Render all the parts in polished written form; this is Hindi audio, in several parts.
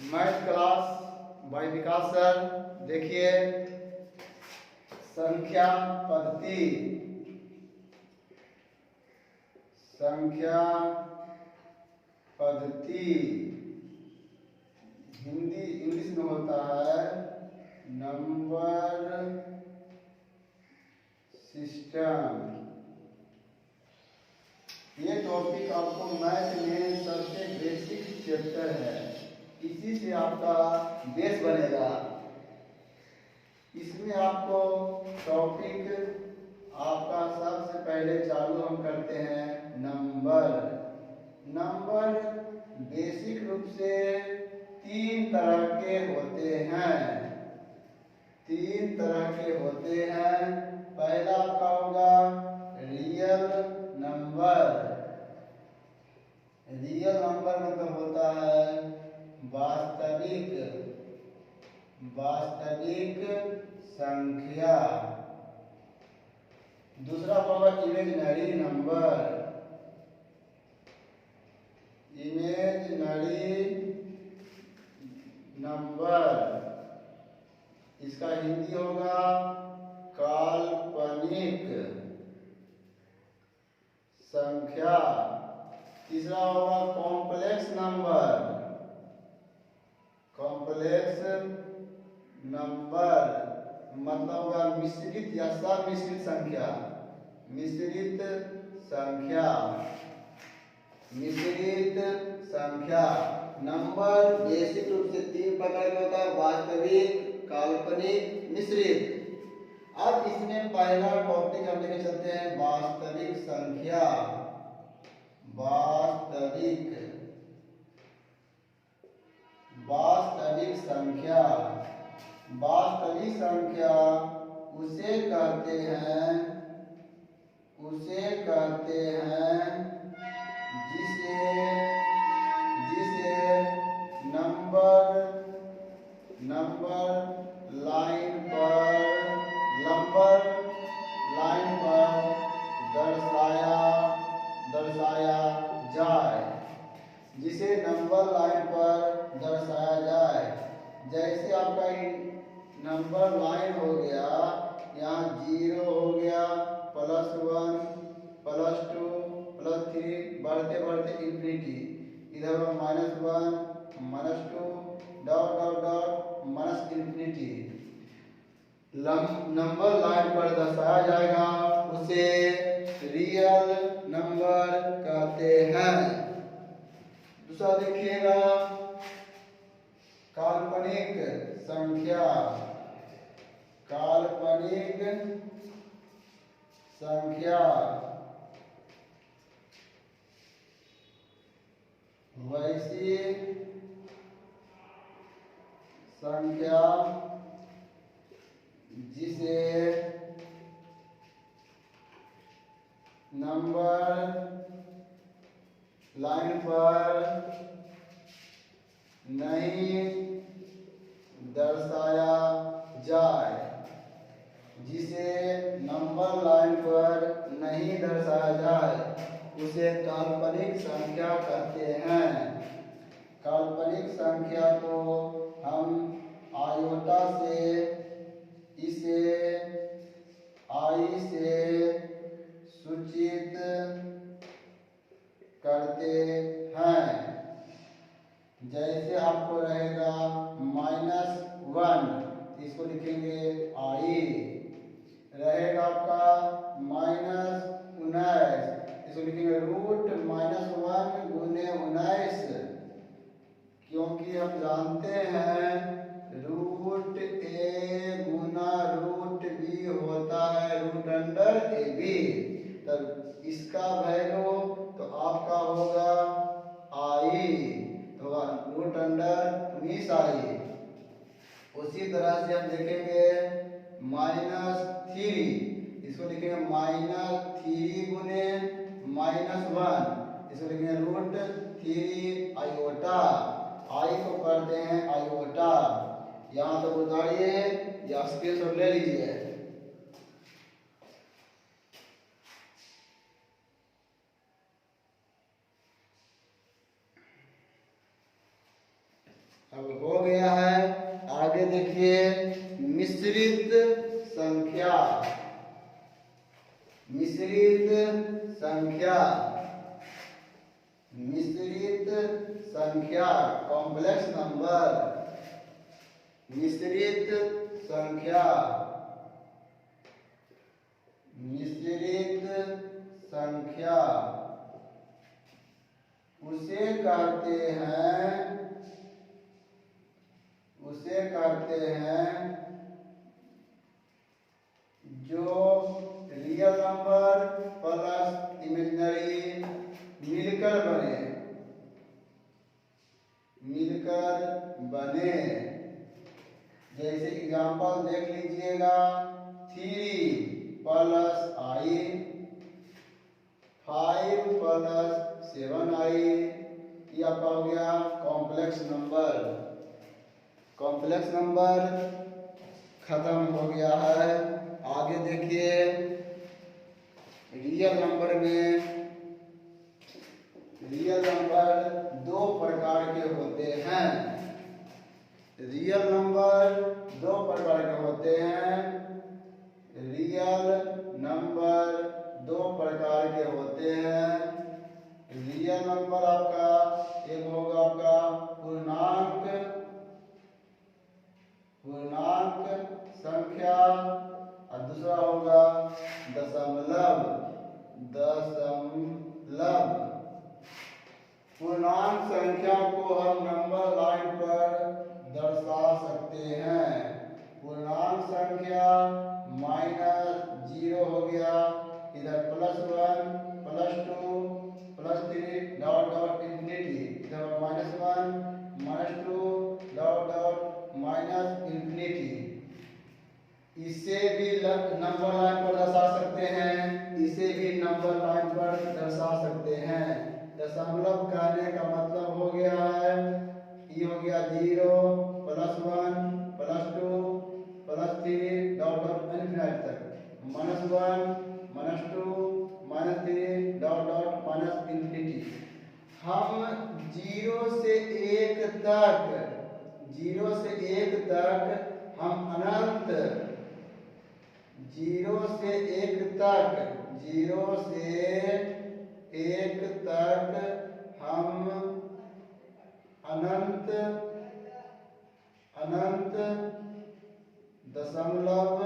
मैथ क्लास बाय विकास सर। देखिए संख्या पद्धति, संख्या पद्धति हिंदी इंग्लिश में होता है नंबर सिस्टम। ये टॉपिक आपको मैथ में सबसे बेसिक चैप्टर है, इसी से आपका बेस बनेगा। इसमें आपको टॉपिक आपका सबसे पहले चालू हम करते हैं नंबर। नंबर बेसिक रूप से तीन तरह के होते हैं, तीन तरह के होते हैं। पहला आपका होगा रियल नंबर। रियल नंबर मतलब होता है वास्तविक, वास्तविक संख्या। दूसरा होगा इमेजिनरी नंबर। इमेजिनरी नंबर, इसका हिंदी होगा काल्पनिक संख्या। तीसरा होगा कॉम्प्लेक्स नंबर। कॉम्प्लेक्स नंबर मतलब होगा मिश्रित या सम्मिश्रित संख्या। मिश्रित संख्या, मिश्रित संख्या। नंबर बेसिक रूप से तीन प्रकार का होता है, वास्तविक, काल्पनिक, मिश्रित। अब इसमें पहला टॉपिक हम लेके चलते हैं वास्तविक संख्या। वास्तविक, वास्तविक संख्या। वास्तविक संख्या उसे कहते हैं, उसे कहते हैं जिसे, जिसे नंबर, नंबर लाइन पर, नंबर लाइन पर दर्शाया जाए, जिसे नंबर लाइन पर दर्शाया जाए। जैसे आपका नंबर लाइन हो गया, यहाँ 0 हो गया, +1, +2, +3, बढ़ते बढ़ते इंफिनिटी। इधर -1, -2, dot dot dot minus infinity. Number line पर दर्शाया जाएगा, उसे रियल नंबर कहते हैं। दूसरा देखिएगा काल्पनिक संख्या। काल्पनिक संख्या वैसी संख्या जिसे नंबर लाइन पर नहीं दर्शाया जाए, जिसे नंबर लाइन पर नहीं दर्शाया जाए, उसे काल्पनिक संख्या कहते हैं। काल्पनिक संख्या को हम आयोटा से, इसे आई से सूचित करते हैं। जैसे आपको रहेगा -1, इसको लिखेंगे आई। रहेगा आपका -19, इसको लिखेंगे √-1 गुने 19, क्योंकि हम जानते हैं √a गुना √b होता है √ab। तब इसका वैल्यू तो आपका होगा आई, होगा √19i। उसी तरह से हम देखेंगे -3, इसको लिखेंगे -3 गुने -1, इसको लिखेंगे √3 आयोटा। आई को करते हैं आयोटा। यहाँ तक उतारिए या स्क्रीनशॉट ले लीजिए। अब हो गया है। आगे देखिए मिश्रित संख्या। मिश्रित संख्या, मिश्रित संख्या कॉम्प्लेक्स नंबर। मिश्रित संख्या, मिश्रित संख्या उसे कहते हैं, उसे कहते हैं जो रियल नंबर प्लस इमेजिनरी मिलकर बने, मिलकर बने। जैसे एग्जांपल देख लीजिएगा, 3 प्लस आई, 5 प्लस 7i, ये आपका हो गया कॉम्प्लेक्स नंबर। कॉम्प्लेक्स नंबर खत्म हो गया है। आगे देखिए रियल नंबर में, रियल नंबर 2 प्रकार के होते हैं। रियल नंबर 2 प्रकार के होते हैं। रियल नंबर 2 प्रकार के होते हैं। रियल नंबर आपका एक होगा आपका पूर्णांक, पूर्णांक संख्या, और दूसरा होगा दशमलव, दशमलव। पूर्णांक संख्या को हम नंबर लाइन पर दर्शा सकते हैं। पूर्णांक संख्या -0 हो गया, इधर +1 +2 +3 डॉट डॉट इंफिनिटी, इधर -1 -2 डॉट डॉट माइनस इंफिनिटी। इसे भी नंबर लाइन पर दर्शा सकते हैं, इसे भी नंबर लाइन पर दर्शा सकते हैं। दशमलव कहने का मतलब हो गया है, ये हो गया 0 +1 +2 +3 डॉट डॉट इनफिनिटी तक, -1 -2 -3 डॉट डॉट माइनस इंफिनिटी। हम 0 से 1 तक, 0 से 1 तक हम अनंत, 0 से 1 तक, 0 से 1 तक हम अनंत, अनंत दशमलव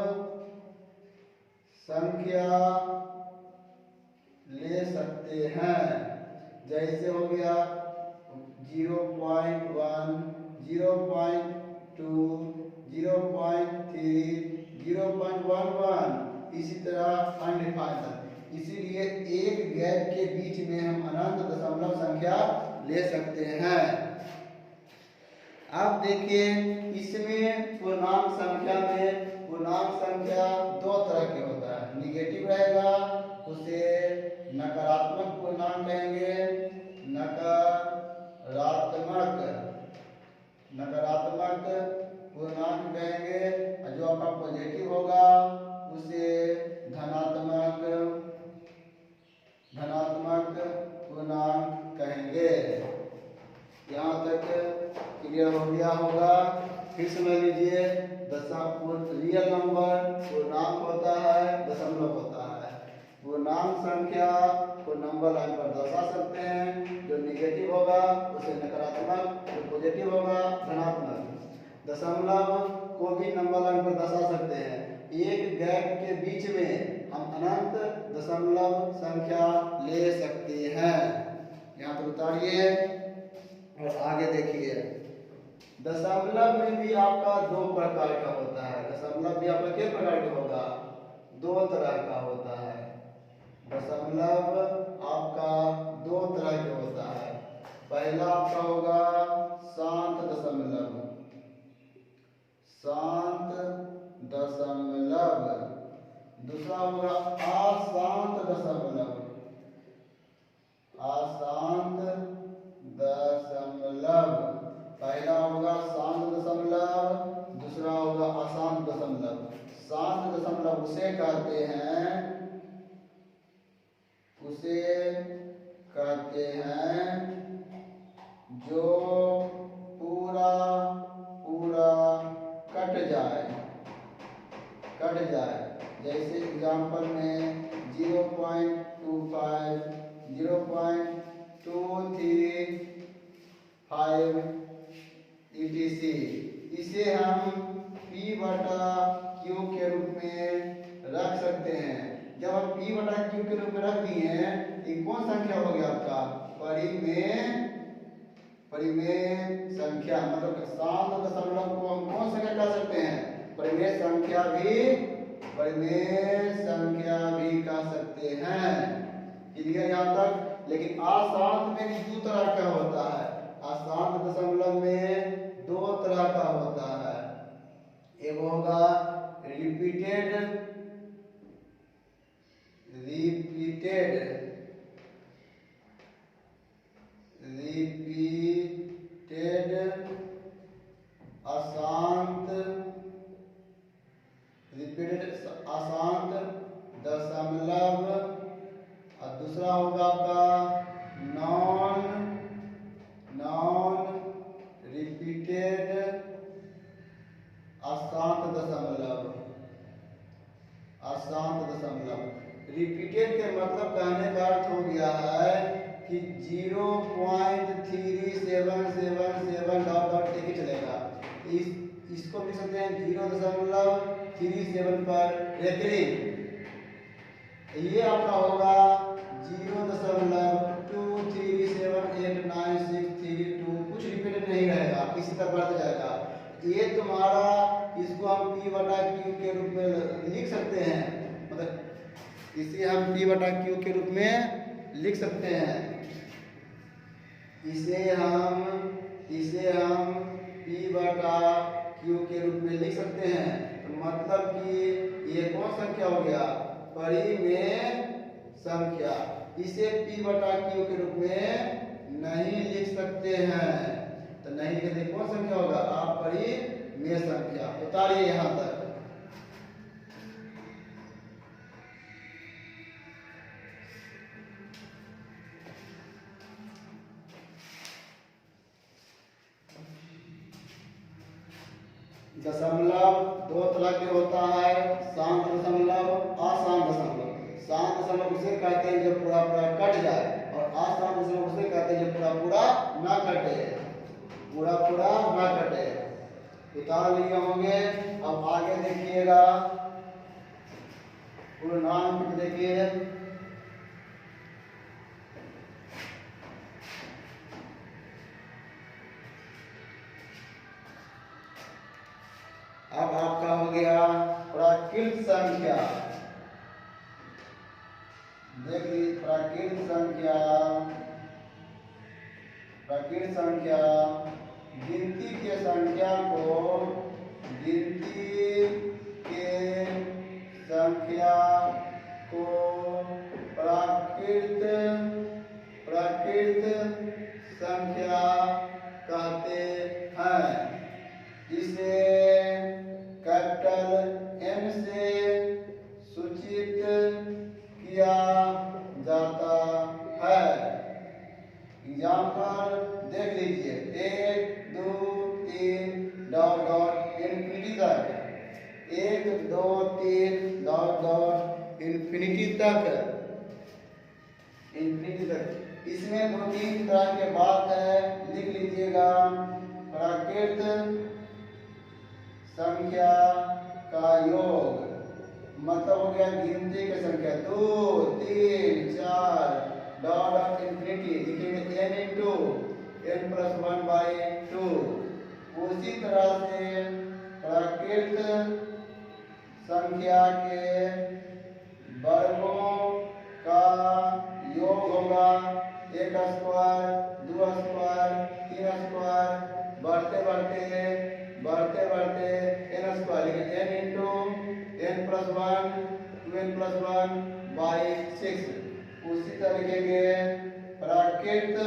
संख्या ले सकते हैं। जैसे हो गया 0.1 0.2 0.3 0.11, इसी तरह अनडिफाइंड तक। इसीलिए एक गैप के बीच में हम अनंत दशमलव संख्या ले सकते हैं। अब देखिए इसमें पूर्णांक संख्या में, पूर्णांक संख्या 2 तरह के होता है। निगेटिव रहेगा उसे नकारात्मक पूर्णांक कहेंगे, नकारात्मक, नकारात्मक पूर्णांक कहेंगे, और जो आपका पॉजिटिव होगा उसे धनात्मक, धनात्मक पूर्णांक कहेंगे। यहाँ तक क्लियर हो गया होगा। फिर समझ लीजिए, रियल नंबर पूर्णांक होता है, दशमलव होता है। पूर्णांक संख्या को नंबर लाइन पर दर्शा सकते हैं, जो निगेटिव होगा उसे नकारात्मक, जो पॉजिटिव होगा धनात्मक। दशमलव को भी नंबर लाइन पर दर्शा सकते हैं। एक गैप के बीच में हम अनंत दशमलव संख्या ले सकते हैं। यहाँ पर उतारिए और आगे देखिए। दशमलव में भी आपका 2 प्रकार का होता है। दशमलव भी आपका कितने प्रकार का होगा? 2 तरह का होता है। दशमलव आपका 2 तरह का होता है। पहला आपका होगा शांत दशमलव, शांत दशमलव। दूसरा होगा अशांत दशमलव, अशांत दशमलव। पहला होगा शांत दशमलव, दूसरा होगा अशांत दशमलव। शांत दशमलव उसे कहते हैं, उसे कहते हैं जो पूरा एग्जाम्पल में 0.25, 0.235 etc. इसे हम P बटा Q के रूप में रख सकते हैं। जब हम P बटा Q के रूप में रख दिए हैं, ये कौन संख्या हो गया आपका? परिमेय संख्या। मतलब शांत दशमलव को हम कौन संख्या कह सकते हैं? परिमेय संख्या भी कह सकते हैं। क्लियर यहाँ तक? लेकिन अशांत में भी दो तरह का होता है। अशांत दशमलव में दो तरह का होता है। एक होगा रिपीटेड अशांत दशमलव, और दूसरा होगा आपका नॉन रिपीटेड अशांत दशमलव। रिपीटेड के मतलब कहने का अर्थ हो गया है कि 0.3777 डॉट डॉट लेके चलेगा। इसको लिख सकते हैं 0.37 पर रेकरिंग। ये आपका होगा 0.2378963 कुछ रिपीटेड नहीं रहेगा, इसी तरह बढ़ता जाएगा। ये तुम्हारा, इसको हम P बटा Q के रूप में लिख सकते हैं। मतलब इसे हम P बटा Q के रूप में लिख सकते हैं। इसे हम P बटा Q के रूप में लिख सकते हैं। तो मतलब कि ये कौन संख्या हो गया? परिमेय संख्या। इसे P बटा Q के रूप में नहीं लिख सकते हैं। तो नहीं लिखते कौन संख्या होगा? अपरिमेय संख्या। उतारिए यहाँ तक। दशमलव दो तरह के होता है, शांत दशमलव, अशांत दशमलव। शांत दशमलव उसे कहते हैं जो पूरा कट जाए, और अशांत दशमलव उसे कहते हैं जो पूरा ना कटे। उतार लिए होंगे। अब आगे देखिएगा, पूर्णांक देखिए। अब आपका हो गया प्राकृत संख्या। देखिए प्राकृत संख्या गिनती के संख्या को प्राकृत संख्या कहते हैं। इसे कैपिटल M से सूचित किया जाता है। एग्जाम्पल देख लीजिए, 1 2 3 डॉट डॉट इन्फिनिटी तक, 1 2 3 डॉट डॉट इन्फिनिटी तक। इसमें 2-3 तरह के बात है, लिख लीजिएगा। प्राकृत संख्या का योग मतलब हो गया गिनती की संख्या 2 3 4 डॉट ऑफ इन्फिनिटी, लिखेंगे n इंटू n प्लस 1/2। उसी तरह से प्राकृत संख्या के वर्गों का योग होगा 1 स्क्वायर 2 स्क्वायर 3 स्क्वायर, बढ़ते बढ़ते n स्क्वायर, लिखेंगे n into n plus 1 2n plus 1/6। उसी तरीके के प्राकृत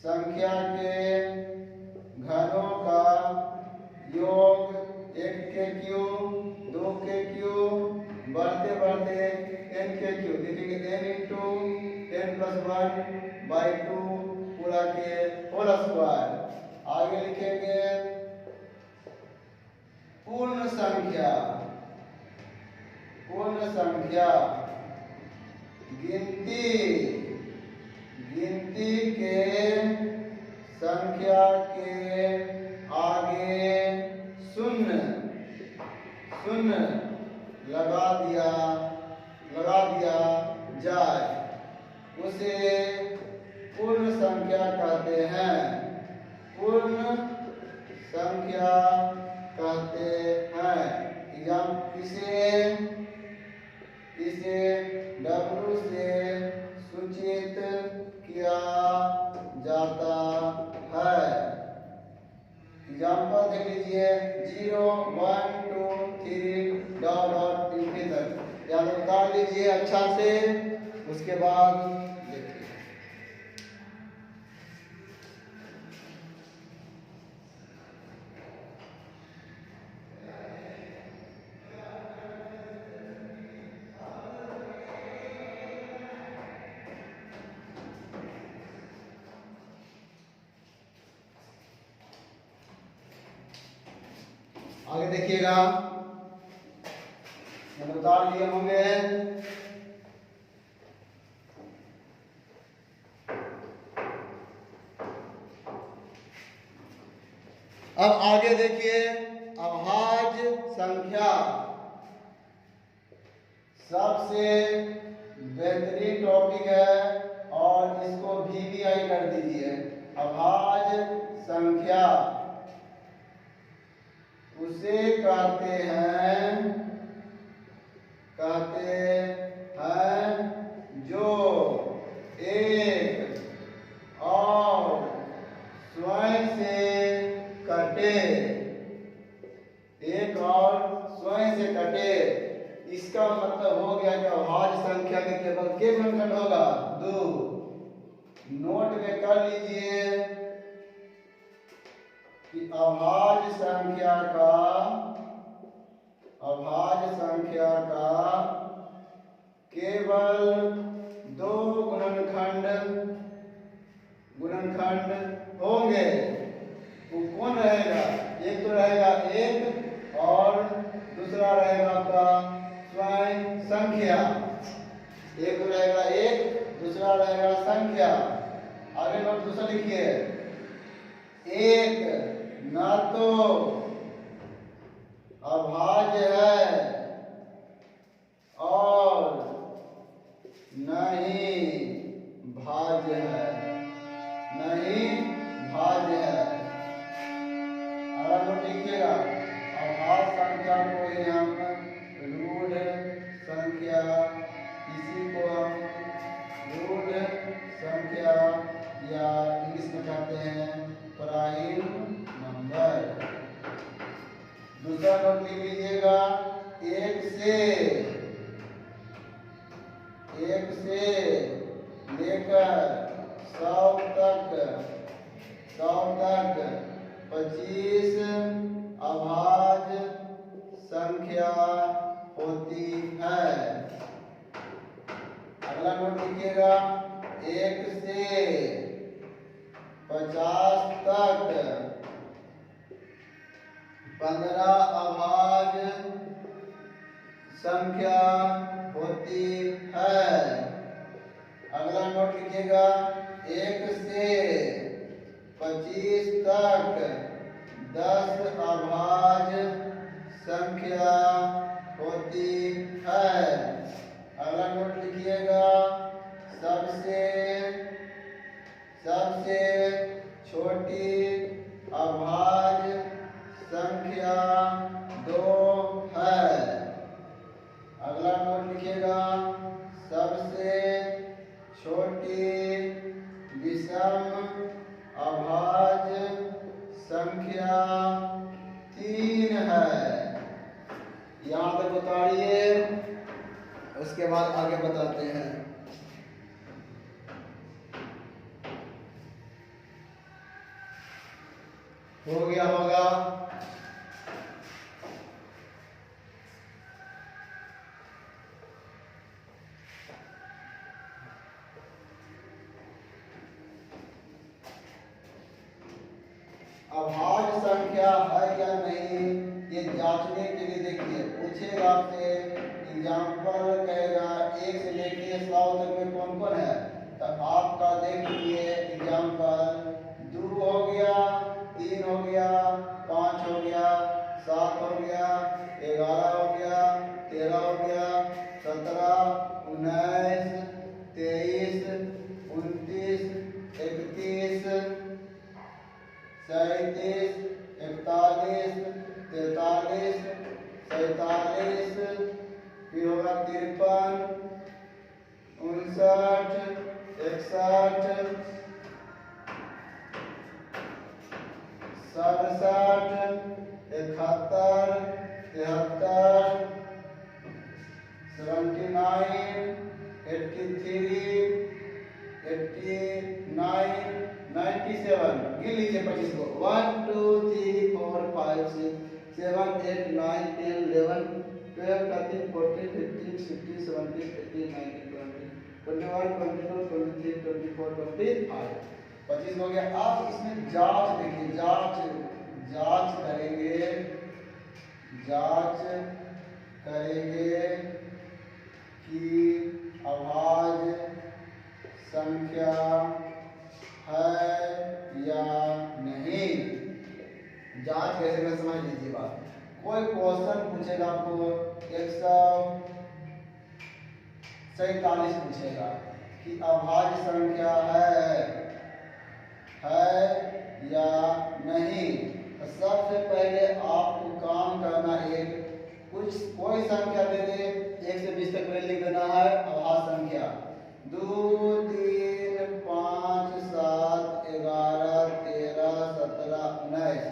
संख्या के घनों का योग 1 के क्यूब 2 के क्यूब, बढ़ते n के क्यूब, लिखेंगे n इंटू n प्लस 1/2 पूरा के होल स्क्वायर। आगे लिखेंगे पूर्ण संख्या पूर्ण संख्या। गिनती, गिनती के संख्या के आगे शून्य, शून्य लगा दिया जाए उसे पूर्ण संख्या कहते हैं। पूर्ण संख्या कहते हैं। इसे W से सूचित किया जाता है। एग्जाम्पल देख लीजिए, 0 1 2 3 डॉट डॉट इनफिनिटी तक याद उतार लीजिए अच्छा से, उसके बाद देखिए। आगे देखिएगा, उतार लिए होंगे। अब आगे देखिए, अभाज्य संख्या सबसे बेहतरीन टॉपिक है और इसको VVI कर दीजिए। अभाज्य संख्या उसे कहते हैं जो एक और स्वयं से कटे, एक और स्वयं से कटे। इसका मतलब हो गया कि अभाज्य संख्या में केवल के गुणनखंड होगा? 2। नोट में कर लीजिए कि अभाज्य संख्या का केवल 2 गुणनखंड होंगे। वो कौन रहेगा? एक तो रहेगा 1 और दूसरा रहेगा आपका स्वयं संख्या। एक तो रहेगा 1, दूसरा रहेगा संख्या। आगे नोट दूसरा लिखिए, 1 न तो अभाज्य है और न ही भाज्य है, अगर नोट लिखिएगा। अभाज्य संख्या को ही हम रूढ़ संख्या, इसी को हम रूढ़ संख्या या इंग्लिश में कहते हैं प्राइम नंबर। दूसरा नोट लिख लीजिएगा, 1 से लेकर 100 तक 25 अभाज्य संख्या होती है। अगला नोट लिखिएगा, 1 से 50 तक 15 अभाज्य संख्या होती है। अगला नोट लिखिएगा, 1 से 25 तक 10 अभाज्य संख्या होती है। अगला नोट लिखिएगा, सबसे छोटी अभाज्य संख्या 2 है। अगला नोट लिखिएगा, सबसे छोटी विषम अभाज्य संख्या 3 है। यहाँ तक उतारिए, उसके बाद आगे बताते हैं। हो गया होगा। अभाज्य संख्या है या नहीं, ये जांचने के लिए देखिए, पूछेगा आपसे एग्जाम्पल कहेगा 1 से लेके 100 तक में कौन कौन है, तो आपका देख लीजिए एग्जाम्पल 2 हो गया, 3 हो गया, 5 हो गया, 7 हो गया, 11 हो गया, 13 हो गया, 17, 19, 23, 29, 31, 37, 41, 43, 47, फिर होगा 53, 59, 61, 67, 71, 73, 79, 83, 89, 97। गिन लीजिए 25 को। 1 2 3 4 5 6 7 8 9 10 11 12 13 14 15 16 17 18 19 20 21 22 23 24 25। 25 हो गया। आप इसमें जांच देखिए, जांच करेंगे कि आवाज संख्या है या नहीं। जांच कैसे में समझ लीजिए बात। कोई क्वेश्चन पूछेगा आपको 147 पूछेगा कि आवाज संख्या है या नहीं। तो सबसे पहले आपको काम करना कोई संख्या दे दे, 1 से 20 तक लिख देना है आवाज संख्या। 2 3 5 7 11 13 17 19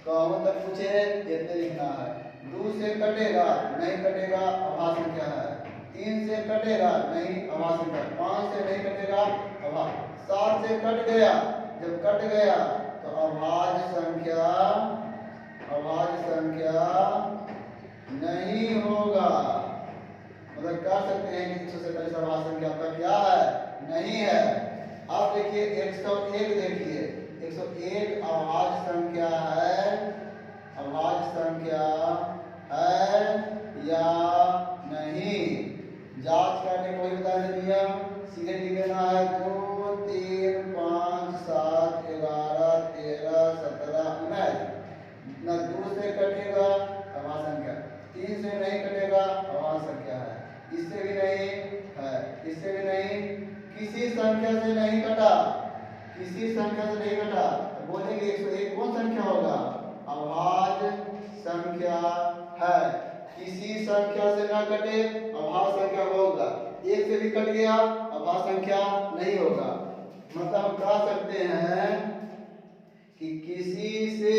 कहाँ तक पूछे इतने लिखना है। 2 से कटेगा नहीं कटेगा आवाज संख्या है, 3 से कटेगा नहीं आवाज संख्या, 5 से नहीं कटेगा आवाज, 7 से कट गया, जब कट गया तो आवाज संख्या नहीं होगा। मतलब कह सकते हैं कि 147 आवाज संख्या आपका क्या है, नहीं है। अब देखिए 101 देखिए, 101 आवाज संख्या है या नहीं। जांच करने को ही बता दिया, सीधे लिख देना है 2 3 5 7 11 13 17 19। ना 2 से कटेगा आवाज संख्या, 3 से नहीं कटेगा आवाज संख्या है, इससे भी नहीं है, इससे भी नहीं, किसी संख्या से नहीं कटा, तो बोलेंगे 101 कौन संख्या होगा, आवाज संख्या है। किसी संख्या से ना कटे आवाज संख्या होगा, 1 से भी कट गया आवाज संख्या नहीं होगा। मतलब हम कह सकते हैं कि किसी से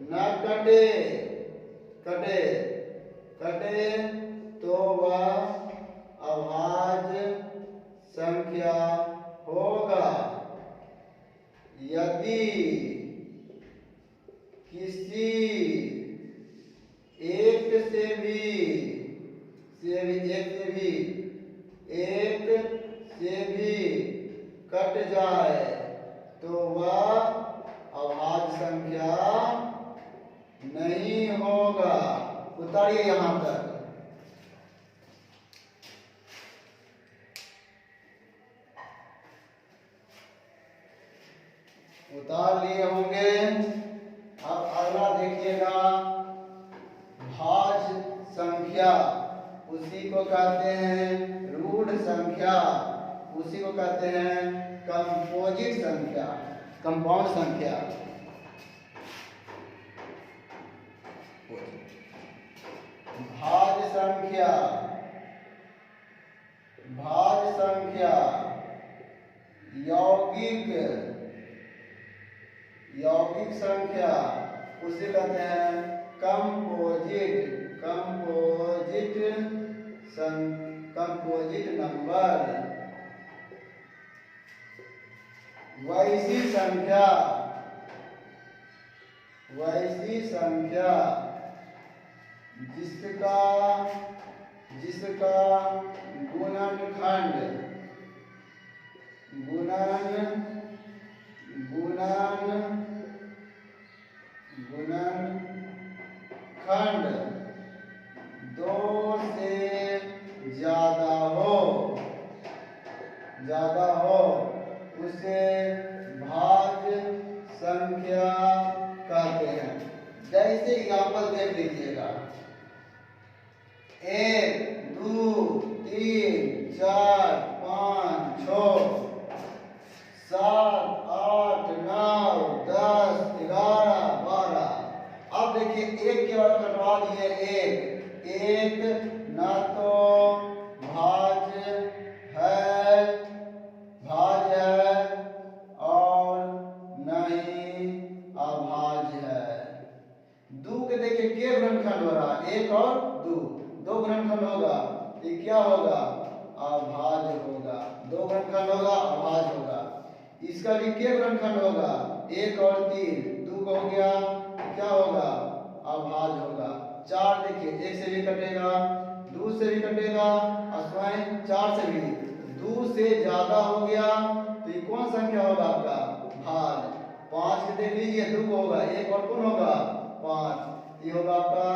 न कटे तो वह आवाज संख्या होगा। यदि किसी एक से भी कट जाए तो वह आवाज संख्या नहीं होगा। उतारिए यहां तक। उतार लिए होंगे। अब अगला देखिएगा, भाज्य संख्या, उसी को कहते हैं रूढ़ संख्या, उसी को कहते हैं कंपोजिट संख्या, कंपाउंड संख्या। भाज्य संख्या यौगिक संख्या, उसे कहते हैं कंपोजिट नंबर। वैसी संख्या जिसका गुणनखंड हो उसे भाज्य संख्या कहते हैं। जैसे एग्जाम्पल देख लीजिएगा, 1 2 3 4 5 6 7 8 9 10 11 12। अब देखिए एक के बाद कटवा दिए, एक न तो भाज्य है और न ही अभाज्य है। दो के देखिए के गुणनखंड हो रहा है, 1 और 2, 2 गुणनखंड होगा, ये क्या होगा? अभाज्य होगा। 2 गुणनखंड होगा, अभाज्य होगा। इसका भी के गुणनखंड होगा, 1 और 3, 2 हो गया, क्या होगा? अभाज्य होगा। 4 देखिए 1 से भी कटेगा, 2 से भी कटेगा और स्वयं 4 से भी। 2 से ज्यादा हो गया तो ये कौन संख्या होगा आपका? भाज्य। 5 के देख लीजिए, 2 को होगा, 1 और कौन होगा? 5, ये होगा आपका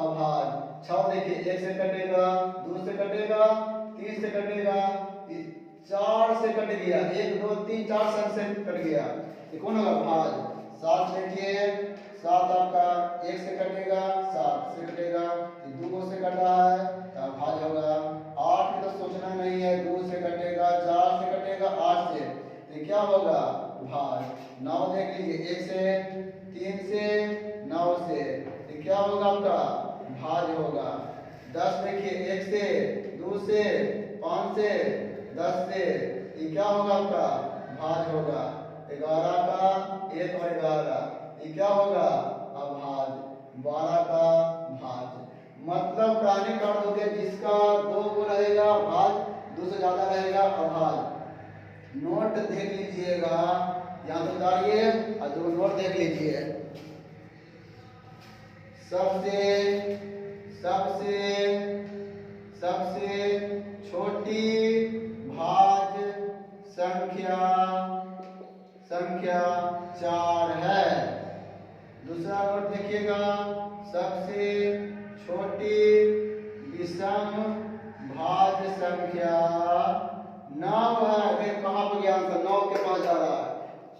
अभाज्य। 6 देखिए 1 से कटेगा, 2 से कटेगा, 3 से कटेगा, 4 से कट गया, 1 2 3 4 से कट गया, ये कौन होगा? भाज्य। 7 देखिए, 7 आपका 1 से कटेगा, 7 से कटेगा, 2 से कटा है तो भाज्य होगा। 8 की तो सोचना नहीं है, 2 से कटेगा, 4 से कटेगा, 8 से, तो क्या होगा? भाज्य। 9 देख लीजिए, 1 से, 3 से, 9 से, तो क्या होगा आपका? भाज्य होगा। 10 देखिए 1 से, 2 से, 5 से, 10 से, ये क्या होगा आपका? भाज्य होगा। 11 का 1 और 11, ये क्या होगा? अभाज्य। 12 का भाज्य। मतलब कहने का अर्थ हो गया, जिसका 2 को रहेगा भाज्य, 2 से ज्यादा रहेगा अभाज्य। नोट देख लीजिएगा, यहाँ तो उतारिए और 2 नोट देख लीजिए। सबसे छोटी भाज्य संख्या 4 है। दूसरा नोट देखिएगा, सबसे छोटी विषम भाज्य संख्या 9 है। अगर कहाँ पर गया आंसर? 9 के पास जा रहा है।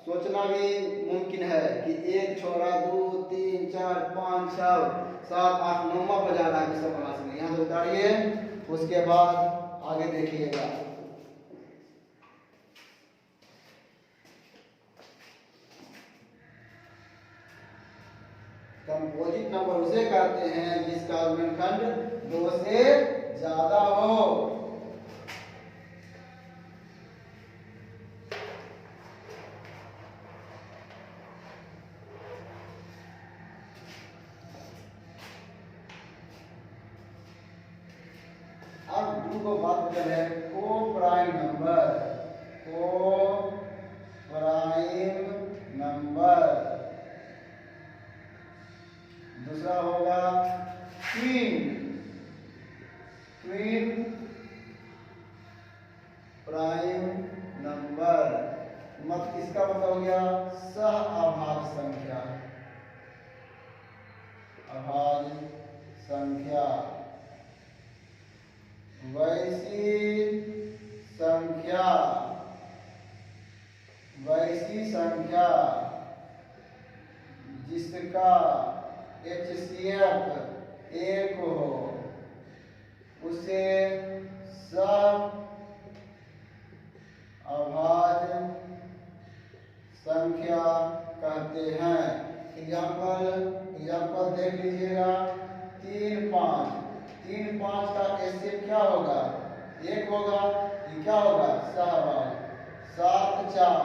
सोचना भी मुमकिन है कि 1 छोड़ा 2 3 4 5 6 7 8 9वां पर जा रहा है विषम भाज्य में। यहाँ से उतारिए, उसके बाद आगे देखिएगा। कंपोजिट नंबर उसे कहते हैं जिसका गुणनखंड 2 से ज्यादा हो। अब 2 को बात करते हैं को-प्राइम नंबर। दूसरा होगा ट्विन प्राइम नंबर। मत इसका मतलब हो गया सह अभाज्य संख्या। वैसी संख्या जिसका HCF 1 हो उसे सह अभाज्य संख्या कहते हैं। एग्जाम्पल देख लीजिएगा। 3 5 का HCF क्या होगा? 1 होगा, ये क्या होगा? सहअभाज्य। 7 4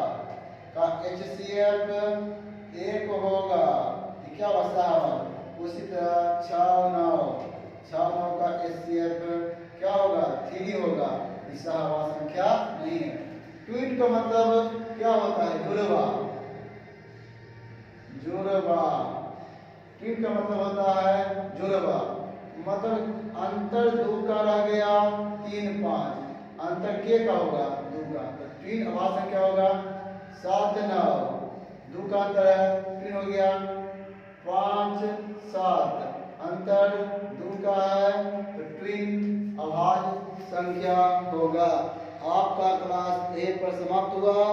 का HCF 1 होगा, ये क्या होगा? सहअभाज्य। उसी तरह 6 9 का HCF क्या होगा? 3 होगा, ये सहअभाज्य संख्या नहीं है। ट्विन का मतलब क्या होता है? जुड़वा। ट्विन का मतलब होता है जुड़वा। मतलब अंतर 2 का रह गया 3 5, अंतर के का होगा? 2 का। तो ट्विन अभाज्य संख्या होगा 7 9, 2 का अंतर है, ट्विन हो गया 5 7, अंतर 2 का है तो ट्विन अभाज्य संख्या होगा। आपका क्लास 1 पर समाप्त हुआ।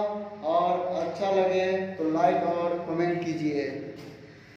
और अच्छा लगे तो लाइक और कमेंट कीजिए।